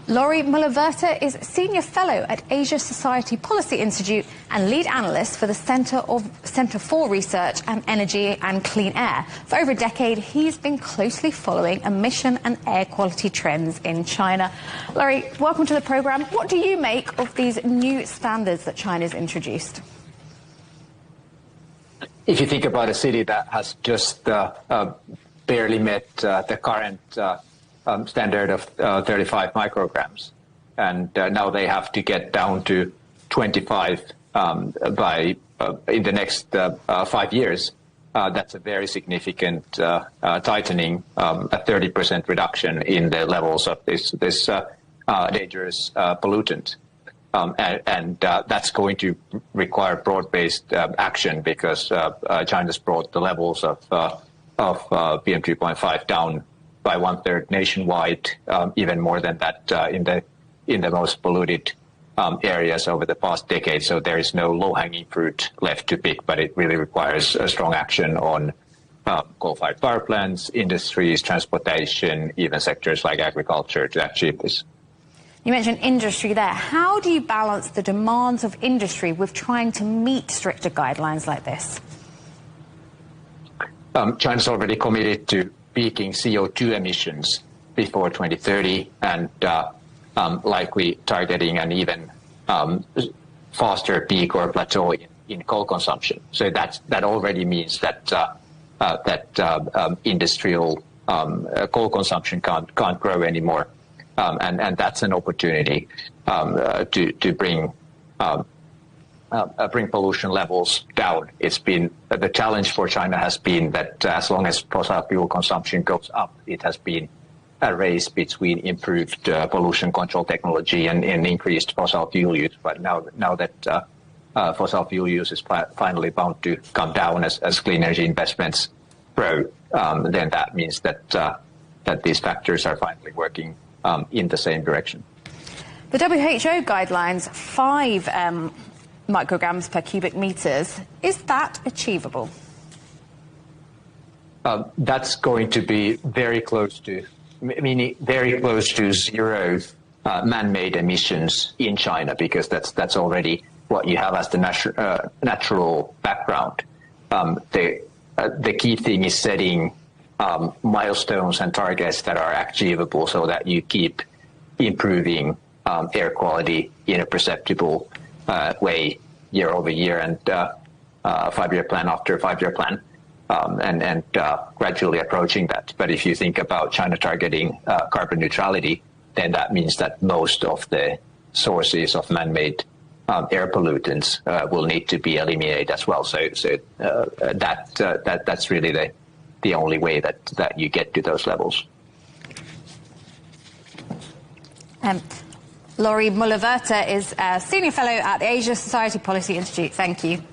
Lauri Myllyvirta is Senior Fellow at Asia Society Policy Institute and Lead Analyst for the Centre for Research and Energy and Clean Air. For over a decade, he's been closely following emission and air quality trends in China. Lauri, welcome to the programme. What do you make of these new standards that China's introduced? If you think about a city that has just barely met the current standard of 35 micrograms, and now they have to get down to 25 by in the next 5 years. That's a very significant tightening, a 30% reduction in the levels of this dangerous pollutant. And that's going to require broad-based action because China's brought the levels of PM 2.5 down by 1/3 nationwide, even more than that in the most polluted areas over the past decade. So there is no low-hanging fruit left to pick, but it really requires a strong action on coal-fired power plants, industries, transportation, even sectors like agriculture to achieve this. You mentioned industry there. How do you balance the demands of industry with trying to meet stricter guidelines like this? China's already committed to peaking CO2 emissions before 2030 and likely targeting an even faster peak or plateau in coal consumption. So that already means that industrial coal consumption can't grow anymore. And that's an opportunity to bring pollution levels down. It's been the challenge for China has been that as long as fossil fuel consumption goes up, it has been a race between improved pollution control technology and increased fossil fuel use. But now that fossil fuel use is finally bound to come down as clean energy investments grow, then that means that these factors are finally working in the same direction. The WHO guidelines 5 micrograms per cubic meters. Is that achievable? That's going to be very close to, meaning very close to zero man-made emissions in China, because that's already what you have as the natural background. The key thing is setting milestones and targets that are achievable so that you keep improving air quality in a perceptible way year over year and 5-year plan after 5-year plan and gradually approaching that. But if you think about China targeting carbon neutrality, then that means that most of the sources of man-made air pollutants will need to be eliminated as well. So that's really the only way that you get to those levels. Lauri Myllyvirta is a Senior Fellow at the Asia Society Policy Institute. Thank you.